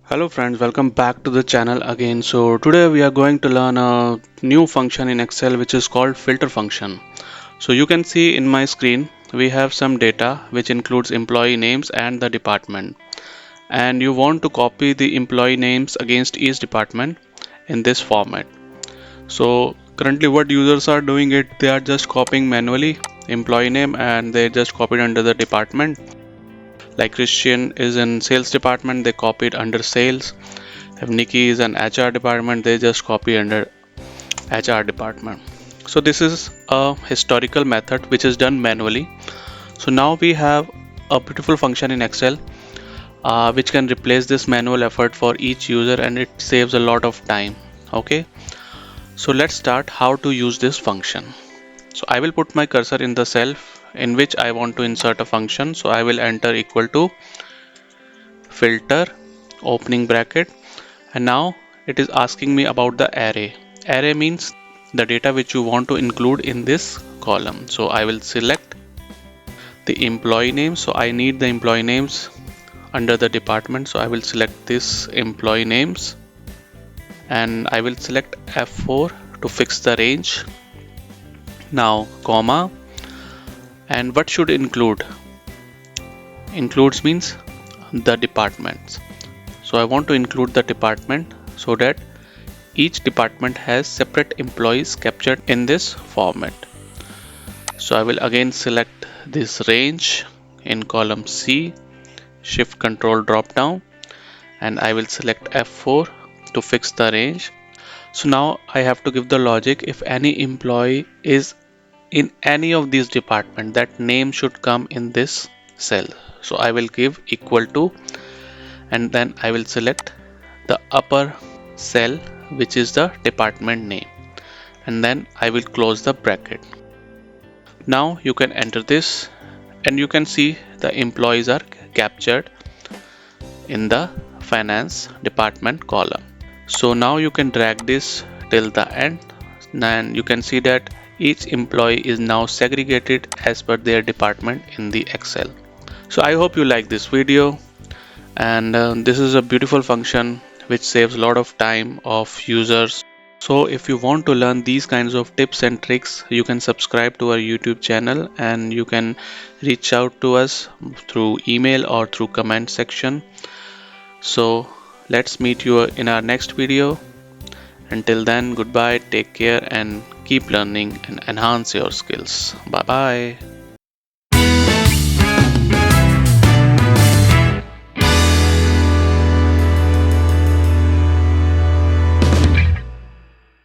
Hello friends, welcome back to the channel again. So today we are going to learn a new function in Excel which is called filter function. So you can see in my screen we have some data which includes employee names and the department, and you want to copy the employee names against each department in this format. So currently what users are doing it, they are just copying manually employee name and they just copied under the department. Like Christian is in sales department, they copied under sales. If Nikki is an HR department, they just copy under HR department. So this is a historical method which is done manually. So now we have a beautiful function in Excel which can replace this manual effort for each user, and it saves a lot of time. Okay, so let's start how to use this function. So I will put my cursor in the cell in which I want to insert a function. So I will enter equal to filter opening bracket, and now it is asking me about the array. Array means the data which you want to include in this column. So I will select the employee name. So I need the employee names under the department. So I will select this employee names and I will select F4 to fix the range. Now comma, and what should include? Includes means the departments. So I want to include the department so that each department has separate employees captured in this format. So I will again select this range in column C, shift control drop down, and I will select F4 to fix the range. So now I have to give the logic. If any employee is in any of these departments, that name should come in this cell. So I will give equal to, and then I will select the upper cell which is the department name, and then I will close the bracket. Now you can enter this and you can see the employees are captured in the finance department column. So now you can drag this till the end and you can see that each employee is now segregated as per their department in the Excel. So I hope you like this video, and this is a beautiful function which saves a lot of time of users. So if you want to learn these kinds of tips and tricks, you can subscribe to our YouTube channel and you can reach out to us through email or through comment section. So let's meet you in our next video. Until then, goodbye, take care and keep learning and enhance your skills. Bye bye.